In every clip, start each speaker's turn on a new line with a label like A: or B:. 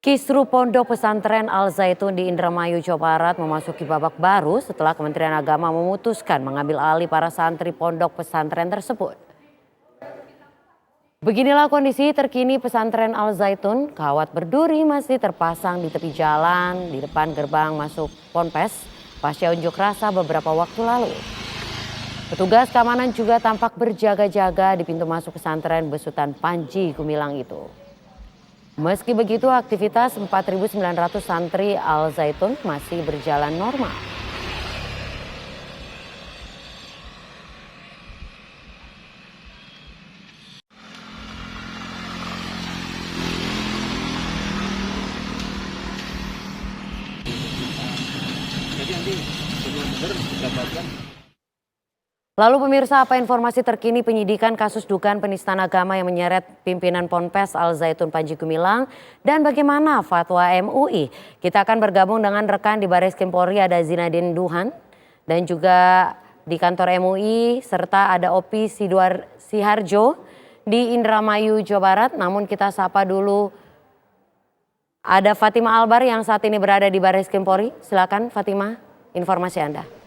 A: Kisru Pondok Pesantren Al Zaitun di Indramayu, Jawa Barat memasuki babak baru setelah Kementerian Agama memutuskan mengambil alih para santri pondok pesantren tersebut. Beginilah kondisi terkini pesantren Al Zaitun. Kawat berduri masih terpasang di tepi jalan di depan gerbang masuk Ponpes pasca unjuk rasa beberapa waktu lalu. Petugas keamanan juga tampak berjaga-jaga di pintu masuk pesantren besutan Panji Gumilang itu. Meski begitu, aktivitas 4.900 santri Al Zaitun masih berjalan normal. Lalu pemirsa, apa informasi terkini penyidikan kasus dugaan penistaan agama yang menyeret pimpinan Ponpes Al Zaitun Panji Gumilang dan bagaimana fatwa MUI? Kita akan bergabung dengan rekan di Barreskrim Polri, ada Zinadin Duhan, dan juga di kantor MUI serta ada Opi Siharjo di Indramayu, Jawa Barat. Namun kita sapa dulu ada Fatima Albar yang saat ini berada di Barreskrim Polri. Silakan Fatima, informasi Anda.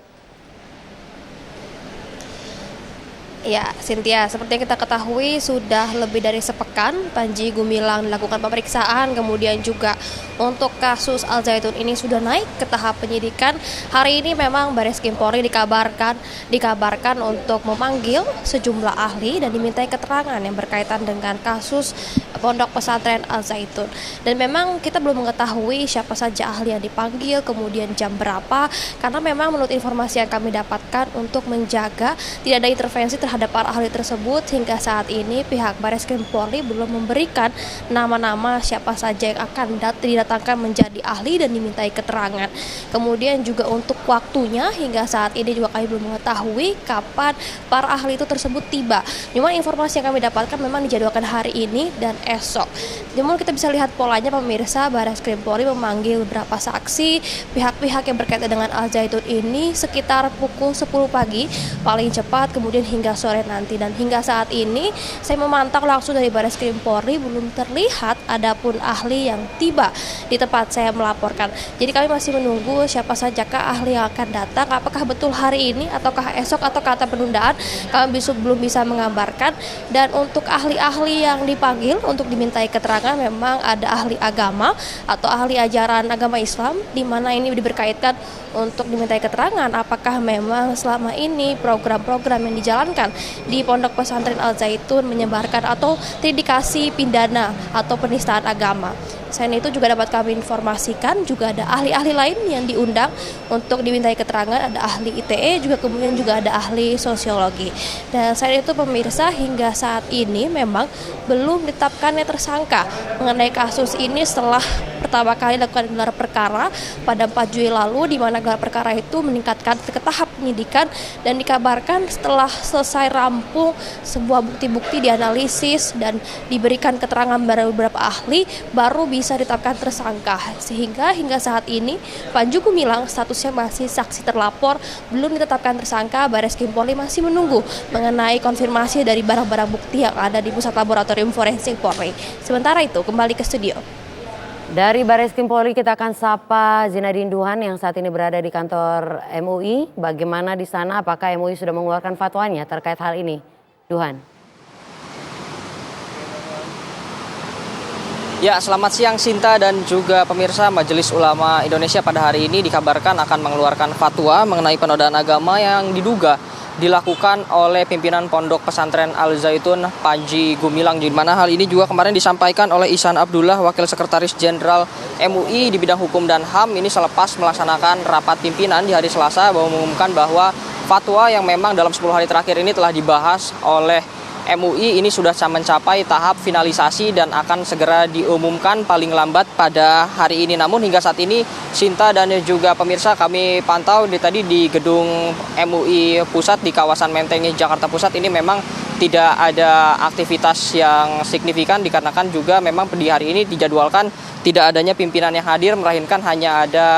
B: Ya, Cynthia, seperti yang kita ketahui sudah lebih dari sepekan Panji Gumilang dilakukan pemeriksaan, kemudian juga untuk kasus Al Zaitun ini sudah naik ke tahap penyidikan. Hari ini memang Barreskrim Polri dikabarkan untuk memanggil sejumlah ahli dan dimintai keterangan yang berkaitan dengan kasus Pondok Pesantren Al Zaitun. Dan memang kita belum mengetahui siapa saja ahli yang dipanggil, kemudian jam berapa, karena memang menurut informasi yang kami dapatkan untuk menjaga tidak ada intervensi terhadap para ahli tersebut, hingga saat ini pihak Barreskrim Polri belum memberikan nama-nama siapa saja yang akan didatangkan menjadi ahli dan dimintai keterangan. Kemudian juga untuk waktunya hingga saat ini juga kami belum mengetahui kapan para ahli itu tersebut tiba. Cuma informasi yang kami dapatkan memang dijadwalkan hari ini dan esok. Namun kita bisa lihat polanya pemirsa, Barreskrim Polri memanggil beberapa saksi, pihak-pihak yang berkaitan dengan Al Zaitun ini sekitar pukul 10 pagi paling cepat, kemudian hingga sore nanti. Dan hingga saat ini saya memantau langsung dari Barreskrim Polri belum terlihat adapun ahli yang tiba di tempat saya melaporkan. Jadi kami masih menunggu siapa sajakah ahli yang akan datang, apakah betul hari ini ataukah esok atau kata penundaan, kami belum bisa mengabarkan. Dan untuk ahli-ahli yang dipanggil untuk dimintai keterangan memang ada ahli agama atau ahli ajaran agama Islam, di mana ini berkaitan untuk dimintai keterangan apakah memang selama ini program-program yang dijalankan di Pondok Pesantren Al Zaitun menyebarkan atau terindikasi pidana atau penistaan agama. Selain itu juga dapat kami informasikan juga ada ahli-ahli lain yang diundang untuk dimintai keterangan, ada ahli ITE juga, kemudian juga ada ahli sosiologi. Dan selain itu pemirsa, hingga saat ini memang belum ditetapkannya tersangka mengenai kasus ini setelah pertama kali dilakukan gelar perkara pada 4 Juli lalu, di mana gelar perkara itu meningkatkan ke tahap penyidikan dan dikabarkan setelah selesai rampung sebuah bukti-bukti dianalisis dan diberikan keterangan dari beberapa ahli baru bisa ditetapkan tersangka. Sehingga hingga saat ini Panji Gumilang statusnya masih saksi terlapor, belum ditetapkan tersangka. Barreskrim Polri masih menunggu mengenai konfirmasi dari barang-barang bukti yang ada di Pusat Laboratorium Forensik Polri. Sementara itu kembali ke studio.
A: Dari Barreskrim Polri kita akan sapa Zinadin Duhan yang saat ini berada di kantor MUI. Bagaimana di sana, apakah MUI sudah mengeluarkan fatwanya terkait hal ini? Duhan.
C: Ya, selamat siang Sinta dan juga pemirsa. Majelis Ulama Indonesia pada hari ini dikabarkan akan mengeluarkan fatwa mengenai penodaan agama yang diduga dilakukan oleh pimpinan Pondok Pesantren Al Zaitun Panji Gumilang, di mana hal ini juga kemarin disampaikan oleh Ihsan Abdullah, Wakil Sekretaris Jenderal MUI di bidang hukum dan HAM, ini selepas melaksanakan rapat pimpinan di hari Selasa, mengumumkan bahwa fatwa yang memang dalam 10 hari terakhir ini telah dibahas oleh MUI ini sudah mencapai tahap finalisasi dan akan segera diumumkan paling lambat pada hari ini. Namun hingga saat ini Sinta dan juga pemirsa, kami pantau tadi di gedung MUI Pusat di kawasan Menteng Jakarta Pusat ini memang tidak ada aktivitas yang signifikan, dikarenakan juga memang di hari ini dijadwalkan tidak adanya pimpinan yang hadir, melainkan hanya ada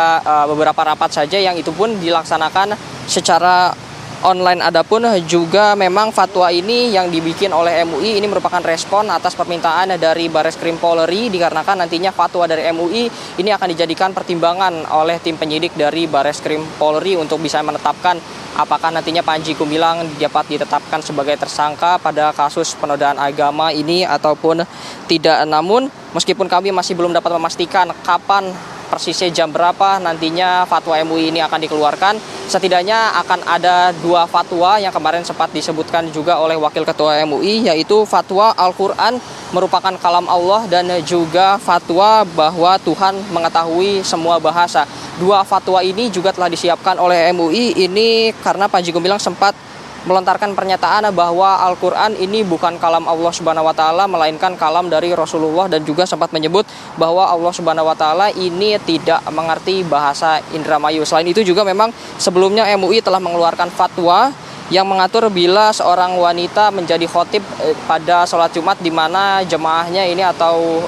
C: beberapa rapat saja yang itu pun dilaksanakan secara online. Adapun juga memang fatwa ini yang dibikin oleh MUI ini merupakan respon atas permintaan dari Bareskrim Polri, dikarenakan nantinya fatwa dari MUI ini akan dijadikan pertimbangan oleh tim penyidik dari Bareskrim Polri untuk bisa menetapkan apakah nantinya Panji Gumilang dapat ditetapkan sebagai tersangka pada kasus penodaan agama ini ataupun tidak. Namun meskipun kami masih belum dapat memastikan kapan persisnya jam berapa nantinya fatwa MUI ini akan dikeluarkan, setidaknya akan ada 2 fatwa yang kemarin sempat disebutkan juga oleh Wakil Ketua MUI, yaitu fatwa Al-Quran merupakan kalam Allah dan juga fatwa bahwa Tuhan mengetahui semua bahasa. 2 fatwa ini juga telah disiapkan oleh MUI ini karena Panji Gumilang sempat melontarkan pernyataan bahwa Al-Quran ini bukan kalam Allah Subhanahu wa Ta'ala, melainkan kalam dari Rasulullah, dan juga sempat menyebut bahwa Allah Subhanahu wa Ta'ala ini tidak mengerti bahasa Indramayu. Selain itu juga memang sebelumnya MUI telah mengeluarkan fatwa yang mengatur bila seorang wanita menjadi khotib pada sholat Jumat di mana jemaahnya ini atau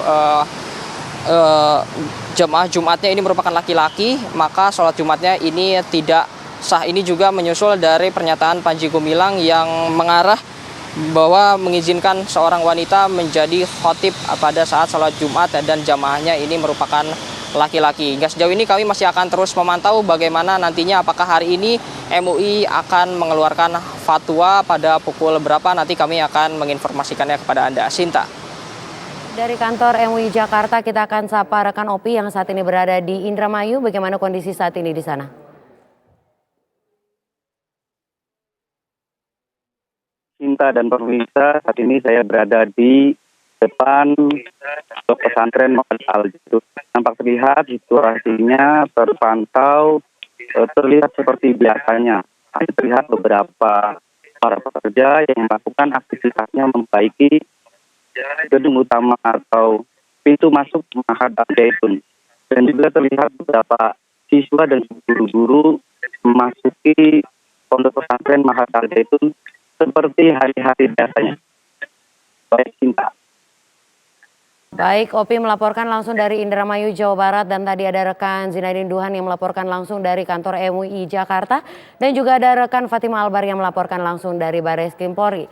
C: jemaah Jumatnya ini merupakan laki-laki, maka sholat Jumatnya ini tidak sah. Ini juga menyusul dari pernyataan Panji Gumilang yang mengarah bahwa mengizinkan seorang wanita menjadi khotib pada saat sholat Jumat dan jamaahnya ini merupakan laki-laki. Hingga sejauh ini kami masih akan terus memantau bagaimana nantinya apakah hari ini MUI akan mengeluarkan fatwa pada pukul berapa, nanti kami akan menginformasikannya kepada Anda. Sinta.
A: Dari kantor MUI Jakarta kita akan sapa rekan Opi yang saat ini berada di Indramayu. Bagaimana kondisi saat ini di sana?
D: Cinta dan pemirsa, saat ini saya berada di depan pesantren Al-Zaitun. Nampak terlihat situasinya terpantau terlihat seperti biasanya. Masih terlihat beberapa para pekerja yang melakukan aktivitasnya memperbaiki gedung utama atau pintu masuk Ma'had Al-Zaitun. Dan juga terlihat beberapa siswa dan guru-guru memasuki pondok pesantren Ma'had Al-Zaitun seperti hari-hari biasanya. Baik, Cinta.
A: Baik, Opi melaporkan langsung dari Indramayu, Jawa Barat, dan tadi ada rekan Zinadin Duhan yang melaporkan langsung dari kantor MUI Jakarta, dan juga ada rekan Fatima Albar yang melaporkan langsung dari Bareskrim Polri.